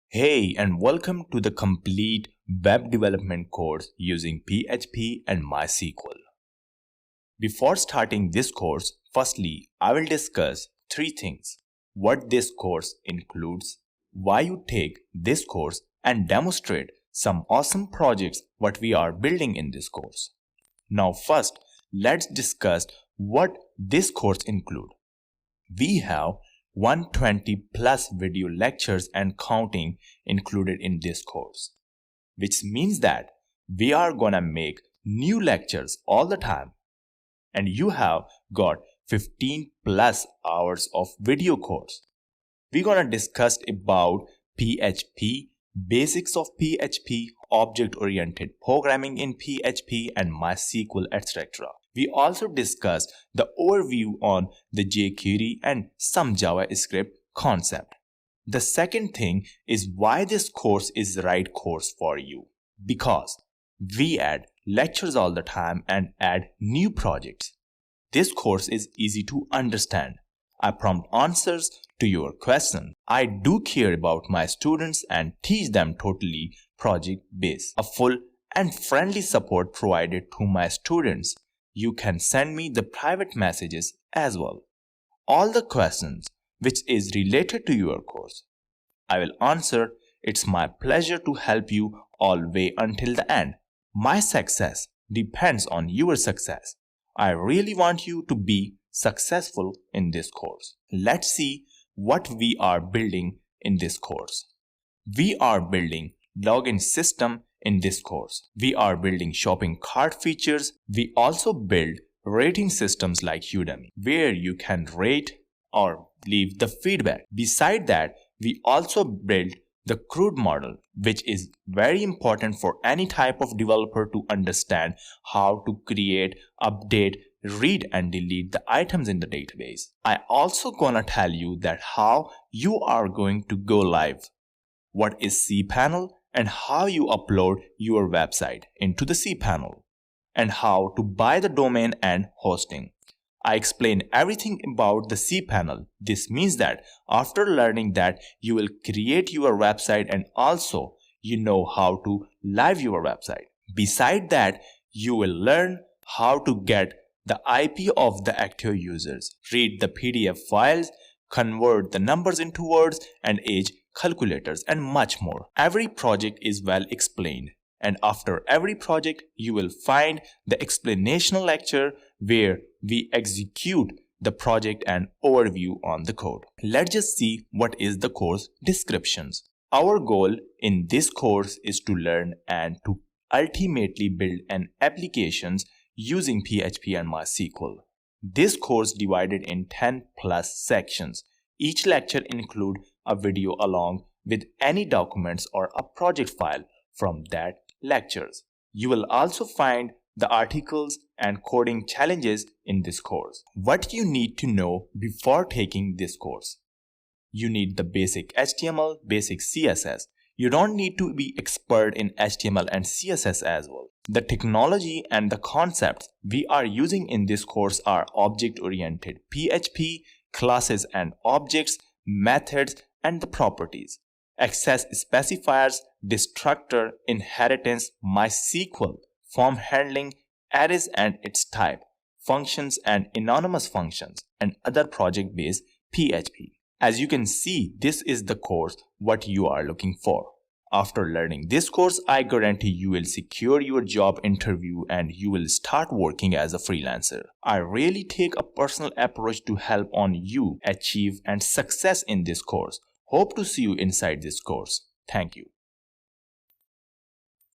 Hey, and welcome to the complete web development course using PHP and MySQL. Before starting this course, firstly, I will discuss three things: what this course includes, why you take this course, and demonstrate some awesome projects what we are building in this course. Now first, let's discuss what this course includes. We have 120 plus video lectures and counting included in this course, which means that we are gonna make new lectures all the time, and you have got 15 plus hours of video course. We're gonna discuss about PHP, basics of PHP, object-oriented programming in PHP and MySQL, etc. We also discussed the overview on the jQuery and some JavaScript concept. The second thing is why this course is the right course for you. Because we add lectures all the time and add new projects. This course is easy to understand. I prompt answers to your question. I do care about my students and teach them totally project-based. A full and friendly support provided to my students. You can send me the private messages as well. All the questions which is related to your course, I will answer. It's my pleasure to help you all the way until the end. My success depends on your success. I really want you to be successful in this course. Let's see what we are building in this course. We are building login system in this course. We are building shopping cart features. We also build rating systems like Udemy, where you can rate or leave the feedback. Beside that, we also build the CRUD model, which is very important for any type of developer to understand how to create, update, read and delete the items in the database. I also gonna tell you that how you are going to go live, what is cPanel, and how you upload your website into the cPanel, and how to buy the domain and hosting. I explain everything about the cPanel. This means that after learning that, you will create your website and also you know how to live your website. Beside that, you will learn how to get the IP of the active users, read the PDF files, convert the numbers into words and age calculators, and much more. Every project is well explained, and after every project you will find the explanational lecture where we execute the project and overview on the code. Let's just see what is the course descriptions. Our goal in this course is to learn and to ultimately build an applications using PHP and MySQL. This course divided in 10 plus sections. Each lecture include a video along with any documents or a project file from that lectures. You will also find the articles and coding challenges in this course. What you need to know before taking this course: you need the basic HTML, basic CSS. You don't need to be expert in HTML and CSS as well. The technology and the concepts we are using in this course are object-oriented PHP, classes and objects, methods, and the properties, access specifiers, destructor, inheritance, MySQL, form handling, arrays and its type, functions and anonymous functions, and other project-based PHP. As you can see, this is the course what you are looking for. After learning this course, I guarantee you will secure your job interview and you will start working as a freelancer. I really take a personal approach to help on you achieve and success in this course. Hope to see you inside this course. Thank you.